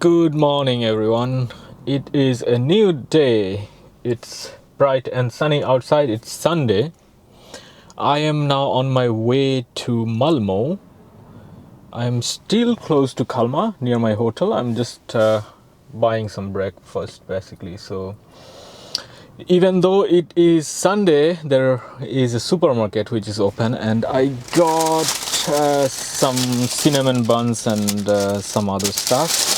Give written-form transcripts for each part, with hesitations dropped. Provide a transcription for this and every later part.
Good morning, everyone. It is a new day. It's bright and sunny outside. It's Sunday. I am now on my way to Malmö. I'm still close to Kalmar, near my hotel. I'm just buying some breakfast, basically. So, even though it is Sunday, there is a supermarket which is open, and I got some cinnamon buns and some other stuff.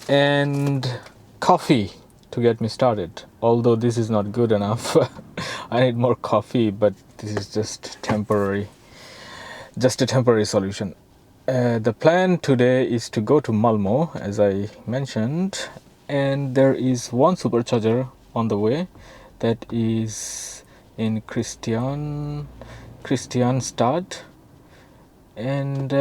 And coffee to get me started, although this is not good enough. I need more coffee, but this is just a temporary solution. The plan today is to go to Malmö, as I mentioned, and there is one supercharger on the way that is in Kristianstad, and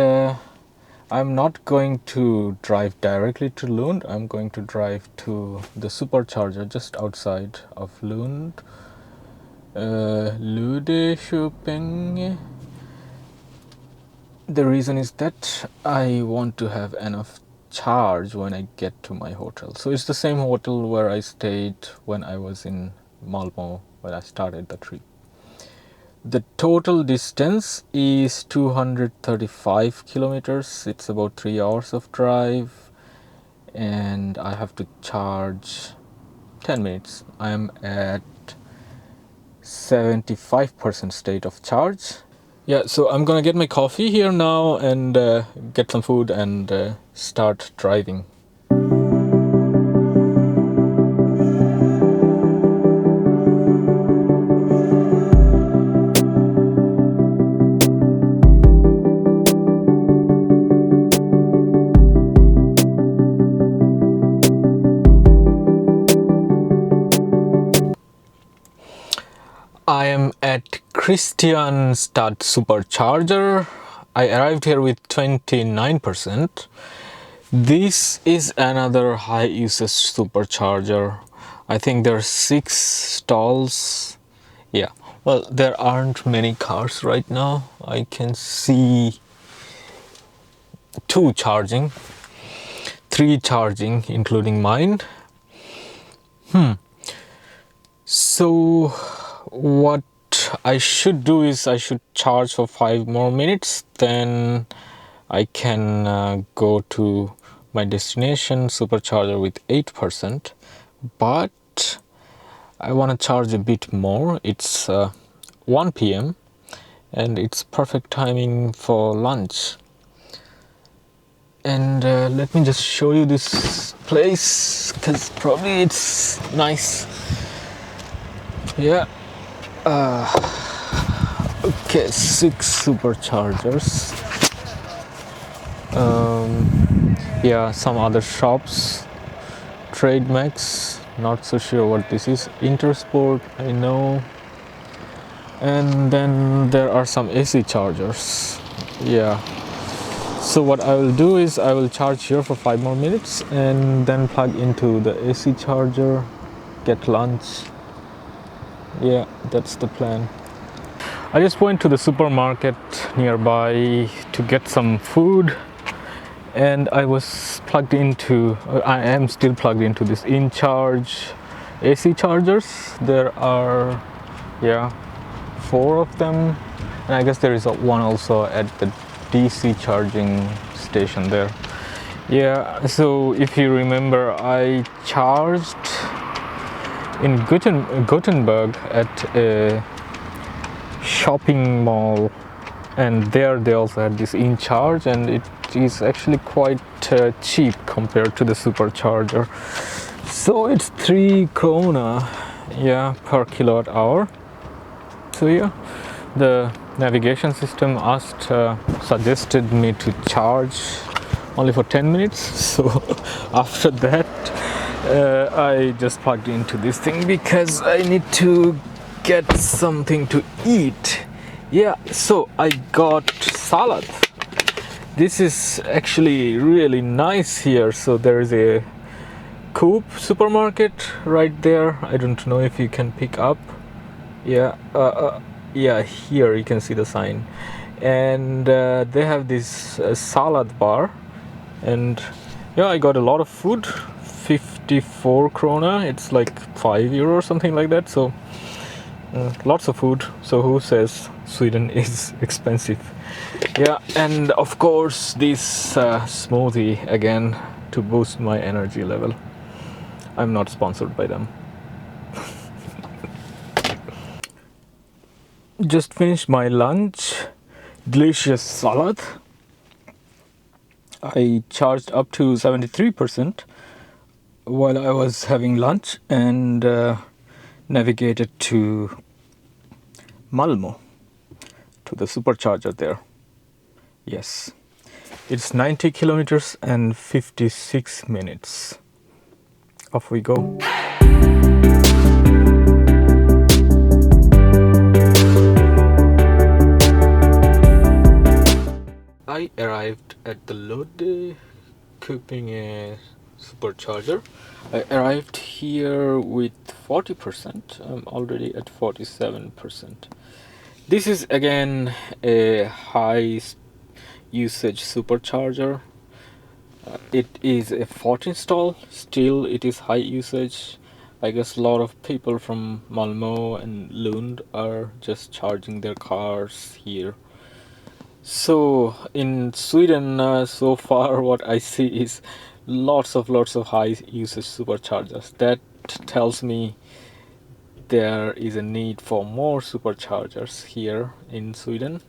I'm not going to drive directly to Lund. I'm going to drive to the supercharger just outside of Lund. Lübeck. The reason is that I want to have enough charge when I get to my hotel. So it's the same hotel where I stayed when I was in Malmö when I started the trip. The total distance is 235 kilometers. It's about 3 hours of drive, and I have to charge 10 minutes. I am at 75% state of charge. Yeah, so I'm gonna get my coffee here now and get some food and start driving. I am at Kristianstad supercharger. I arrived here with 29%. This is another high usage supercharger. I think there are 6 stalls. Yeah, well, there aren't many cars right now. I can see 2 charging, 3 charging, including mine. So what I should do is I should charge for 5 more minutes, then I can go to my destination supercharger with 8%, but I want to charge a bit more. It's 1 p.m. and it's perfect timing for lunch. And let me just show you this place, because probably it's nice. Yeah. Okay, 6 superchargers. Yeah, some other shops. Trademax, not so sure what this is. Intersport, I know. And then there are some AC chargers. Yeah. So what I will do is I will charge here for 5 more minutes and then plug into the AC charger, get lunch. Yeah, that's the plan. I just went to the supermarket nearby to get some food, and I was plugged into, I am still plugged into this InCharge AC chargers. There are, 4 of them, and I guess there is one also at the DC charging station there. Yeah, so if you remember, I charged in Gothenburg at a shopping mall, and there they also had this InCharge, and it is actually quite cheap compared to the supercharger. So it's 3 krona, per kilowatt hour. So yeah, the navigation system suggested me to charge only for 10 minutes. So after that, I just plugged into this thing because I need to get something to eat. Yeah, so I got salad. This is actually really nice here. So there is a Coop supermarket right there. I don't know if you can pick up. Yeah, here you can see the sign, and they have this salad bar, and Yeah, I got a lot of food. 54 krona. It's like 5 euro or something like that. So lots of food. So who says Sweden is expensive? Yeah, and of course this smoothie again to boost my energy level. I'm not sponsored by them. Just finished my lunch. Delicious salad. I charged up to 73% while I was having lunch and navigated to Malmö, to the supercharger there. Yes, it's 90 kilometers and 56 minutes. Off we go. I arrived at the Lübeck supercharger. I arrived here with 40%. I'm already at 47%. This is again a high usage supercharger. It is a 14 stall. Still, it is high usage. I guess a lot of people from Malmö and Lund are just charging their cars here. So in Sweden, so far what I see is lots of high usage superchargers. That tells me there is a need for more superchargers here in Sweden.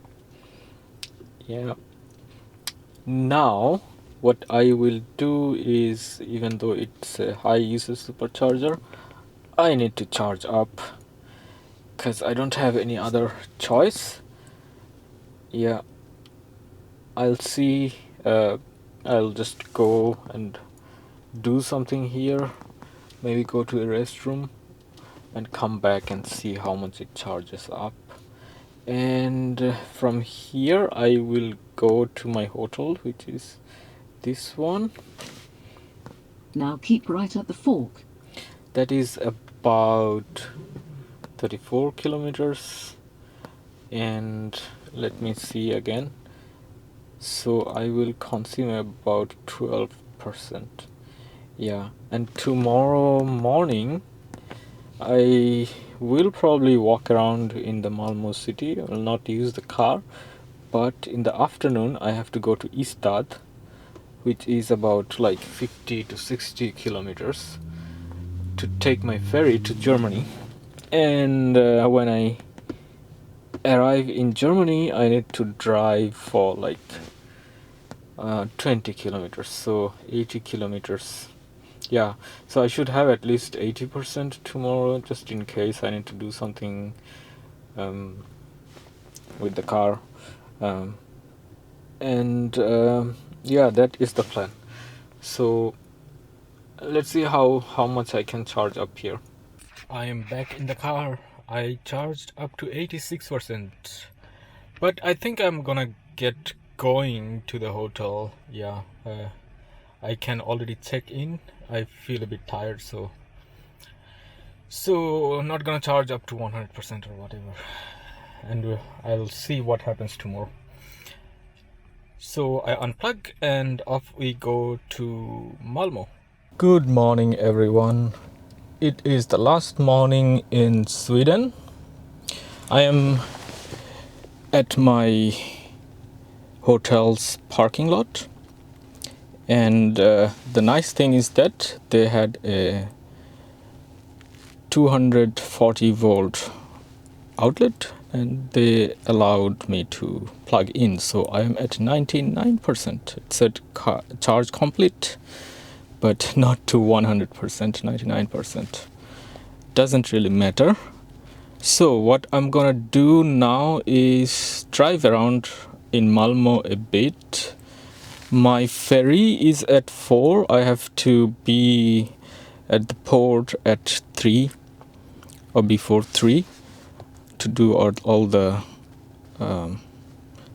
Yeah. Now what I will do is, even though it's a high usage supercharger, I need to charge up because I don't have any other choice. Yeah, I'll see. I'll just go and do something here, maybe go to a restroom and come back and see how much it charges up. And from here I will go to my hotel, which is this one. Now keep right at the fork. That is about 34 kilometers. And let me see again. So I will consume about 12%. Yeah, and tomorrow morning I will probably walk around in the Malmö city. I will not use the car, but in the afternoon I have to go to Ystad, which is about like 50 to 60 kilometers, to take my ferry to Germany. And when I arrive in Germany, I need to drive for like 20 kilometers, so 80 kilometers. Yeah, so I should have at least 80% tomorrow, just in case I need to do something with the car. Yeah, that is the plan. So let's see how much I can charge up here. I am back in the car. I charged up to 86%, but I think I'm gonna get going to the hotel. Yeah, I can already check in. I feel a bit tired, so I'm not gonna charge up to 100% or whatever, and I'll see what happens tomorrow. So I unplug and off we go to Malmö. Good morning, everyone. It is the last morning in Sweden. I am at my hotel's parking lot, and the nice thing is that they had a 240 volt outlet and they allowed me to plug in, so I am at 99%. It said charge complete, but not to 100%. 99% doesn't really matter. So what I'm gonna do now is drive around in Malmö a bit. My ferry is at 4. I have to be at the port at 3 or before 3 to do all the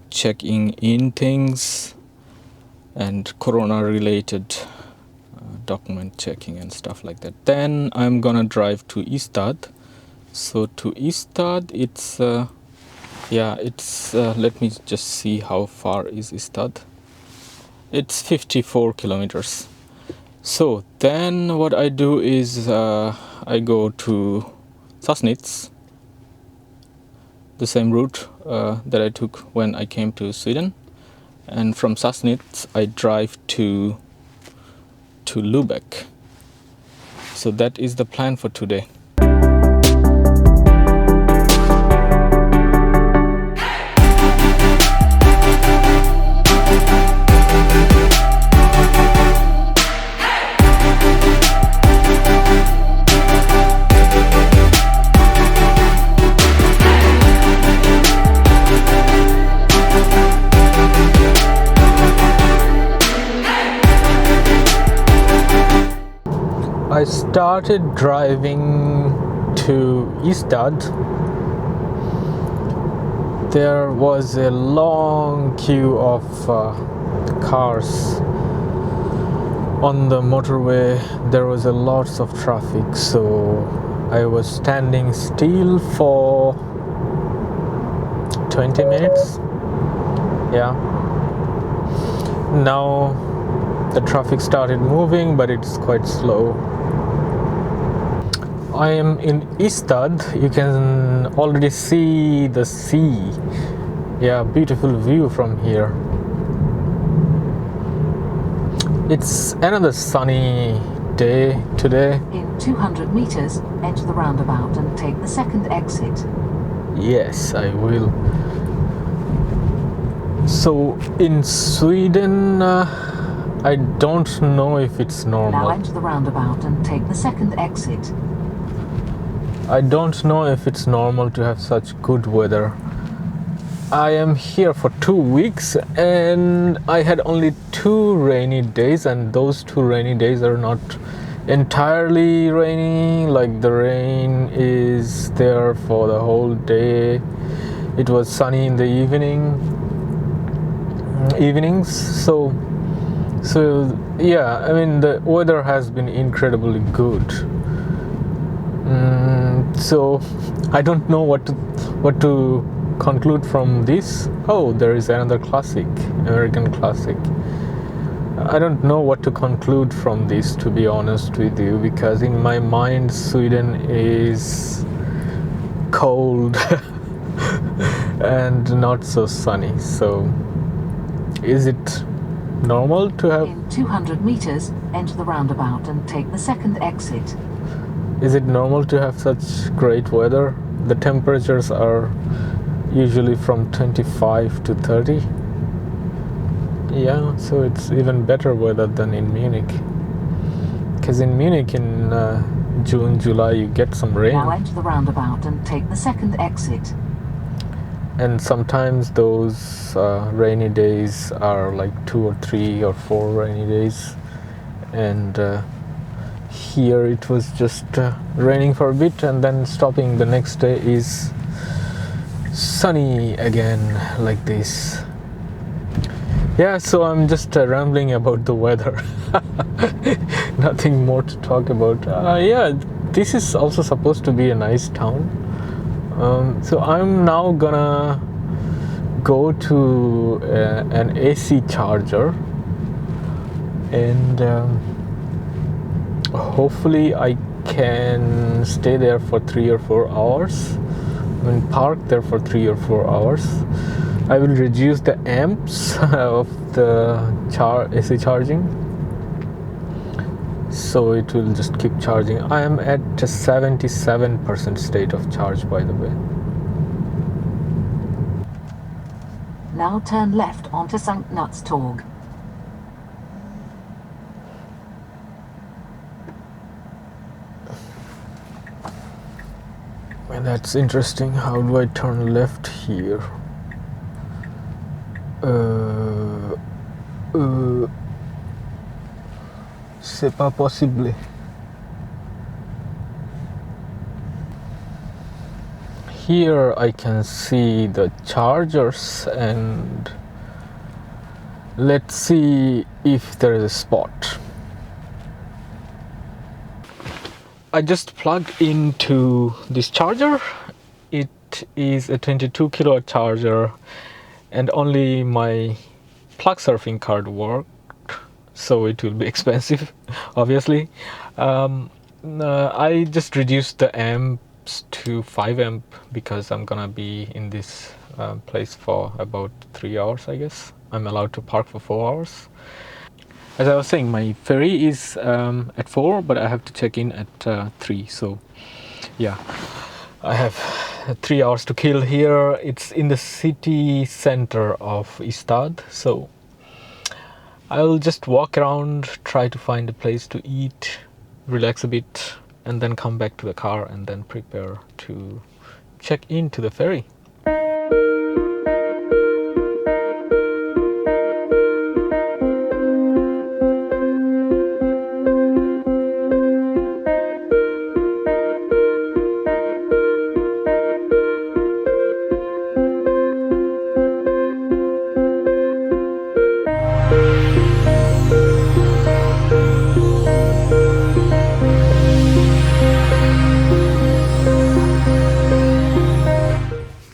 checking in things and corona related document checking and stuff like that. Then I'm gonna drive to Ystad. So to Ystad, it's let me just see how far is Ystad. It's 54 kilometers. So then what I do is I go to Sassnitz, the same route that I took when I came to Sweden, and from Sassnitz I drive to Lübeck. So that is the plan for today. I started driving to Ystad. There was a long queue of cars on the motorway. There was a lots of traffic, so I was standing still for 20 minutes. Yeah. Now the traffic started moving, but it's quite slow. I am in Ystad. You can already see the sea. Yeah, beautiful view from here. It's another sunny day today. In 200 meters, enter the roundabout and take the second exit. Yes, I will. So in Sweden, I don't know if it's Now normal. enter the roundabout and take the second exit. I don't know if it's normal to have such good weather. I am here for 2 weeks and I had only 2 rainy days, and those 2 rainy days are not entirely rainy. Like the rain is there for the whole day. It was sunny in the evenings. So yeah, I mean the weather has been incredibly good. So I don't know what to conclude from this. Oh, there is another classic, American classic. I don't know what to conclude from this, to be honest with you, because in my mind Sweden is cold and not so sunny. So is it normal to have... In 200 meters, enter the roundabout and take the second exit. Is it normal to have such great weather? The temperatures are usually from 25 to 30. Yeah, so it's even better weather than in Munich. Because in Munich in June, July you get some rain. Now enter the roundabout and take the second exit. And sometimes those rainy days are like 2 or 3 or 4 rainy days. And here it was just raining for a bit and then stopping. The next day is sunny again, like this. Yeah, so I'm just rambling about the weather. Nothing more to talk about. Yeah, this is also supposed to be a nice town. So I'm now gonna go to an AC charger, and hopefully I can stay there for 3 or 4 hours. I mean, park there for 3 or 4 hours. I will reduce the amps of the AC charging, so it will just keep charging. I am at a 77% state of charge, by the way. Now turn left onto St. Knutstorg. Well, that's interesting. How do I turn left here? C'est pas possible. Here I can see the chargers, and let's see if there is a spot. I just plugged into this charger. It is a 22 kilowatt charger, and only my plug surfing card worked. so it will be expensive, obviously. I just reduced the amps to 5 amp because I'm gonna be in this place for about 3 hours, I guess. I'm allowed to park for 4 hours. As I was saying, my ferry is at 4, but I have to check in at 3. So yeah, I have 3 hours to kill here. It's in the city center of Ystad, so I'll just walk around, try to find a place to eat, relax a bit, and then come back to the car and then prepare to check into the ferry.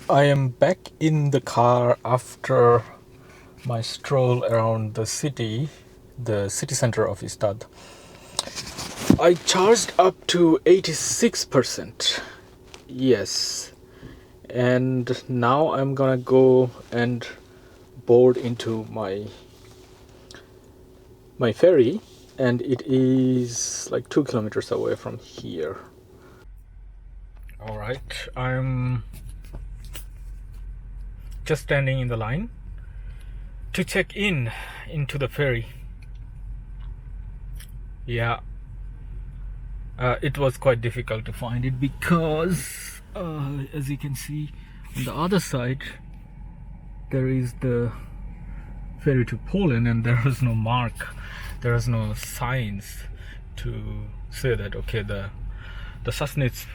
I am back in the car after my stroll around the city center of Ystad. I charged up to 86%. Yes. And now I'm gonna go and board into my ferry, and it is like 2 kilometers away from here. All right, I'm just standing in the line to check into the ferry. Yeah, it was quite difficult to find it because as you can see on the other side there is the ferry to Poland, and there is no mark, there is no signs to say that okay, the Sassnitz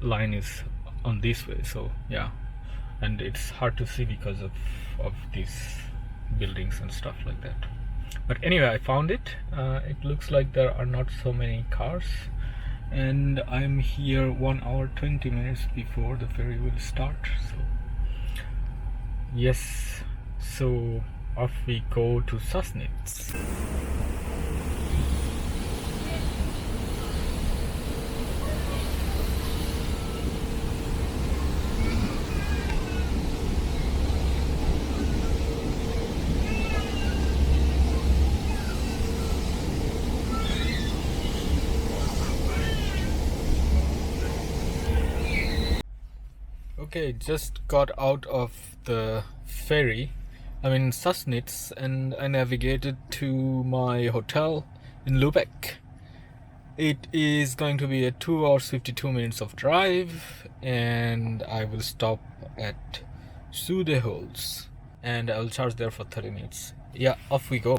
line is on this way. So yeah, and it's hard to see because of these buildings and stuff like that. But anyway, I found it. It looks like there are not so many cars, and I'm here 1 hour 20 minutes before the ferry will start. So yes, so off we go to Sassnitz. Okay, just got out of the ferry, Sassnitz, and I navigated to my hotel in Lübeck. It is going to be a 2 hours 52 minutes of drive, and I will stop at Sudeholz and I will charge there for 30 minutes. Yeah, off we go.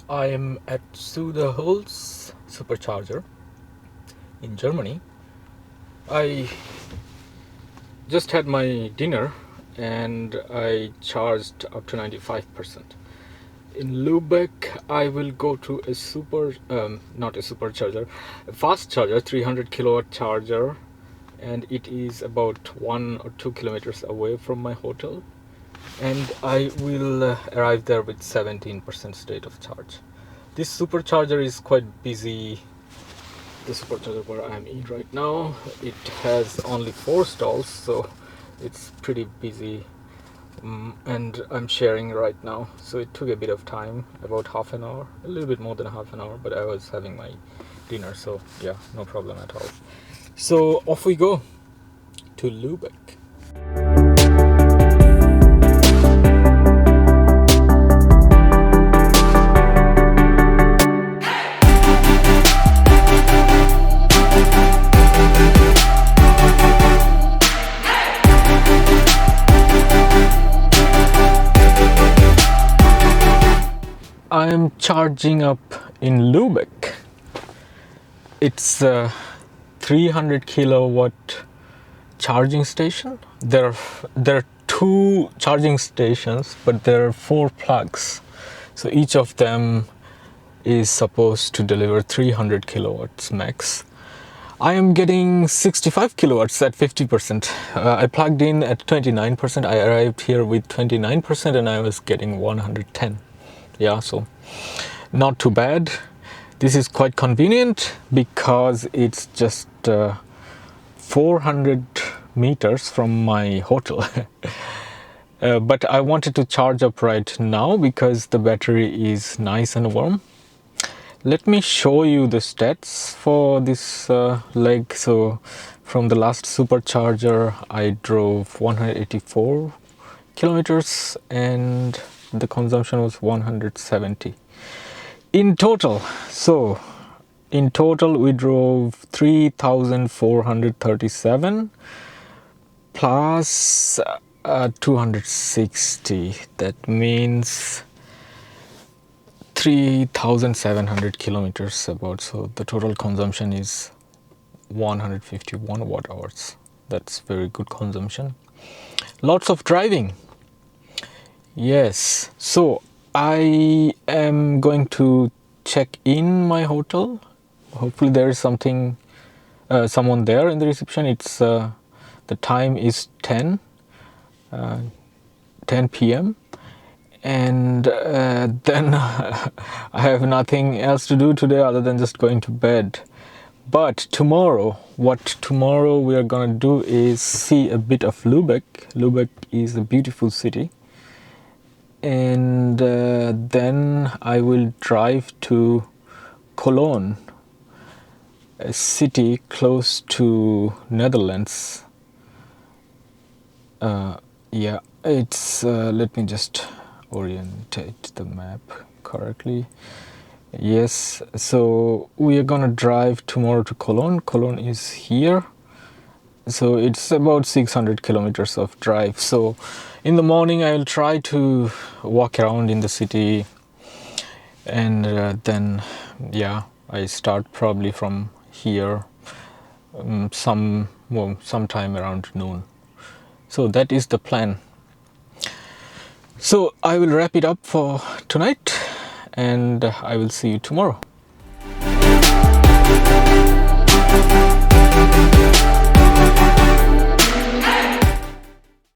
I am at Sudeholz supercharger in Germany. I just had my dinner and I charged up to 95%. In Lübeck, I will go to a not a supercharger, a fast charger, 300 kilowatt charger, and it is about 1 or 2 kilometers away from my hotel. And I will arrive there with 17% state of charge. This supercharger is quite busy. The supercharger where I am in right now, it has only 4 stalls, so it's pretty busy. And I'm sharing right now, so it took a bit of time, about half an hour, a little bit more than half an hour, but I was having my dinner, so yeah, no problem at all. So off we go to Lübeck. I'm charging up in Lübeck. It's 300 kilowatt charging station. There are 2 charging stations, but there are 4 plugs. So each of them is supposed to deliver 300 kilowatts max. I am getting 65 kilowatts at 50%. I plugged in at 29%. I arrived here with 29% and I was getting 110. Yeah, so not too bad. This is quite convenient because it's just 400 meters from my hotel. But I wanted to charge up right now because the battery is nice and warm. Let me show you the stats for this leg. So from the last supercharger I drove 184 kilometers and the consumption was 170 in total. So in total we drove 3,437 plus 260. That means 3,700 kilometers about. So the total consumption is 151 watt hours. That's very good consumption. Lots of driving. Yes, so I am going to check in my hotel. Hopefully there is someone there in the reception. It's the time is 10 p.m. and then I have nothing else to do today other than just going to bed. But tomorrow, what tomorrow we are gonna do is see a bit of Lübeck. Lübeck is a beautiful city, and then I will drive to Cologne, a city close to Netherlands. Yeah, it's let me just orientate the map correctly. Yes, so we are gonna drive tomorrow to Cologne. Cologne is here, so it's about 600 kilometers of drive. So in the morning I'll try to walk around in the city, and then yeah, I start probably from here sometime around noon. So that is the plan. So I will wrap it up for tonight, and I will see you tomorrow.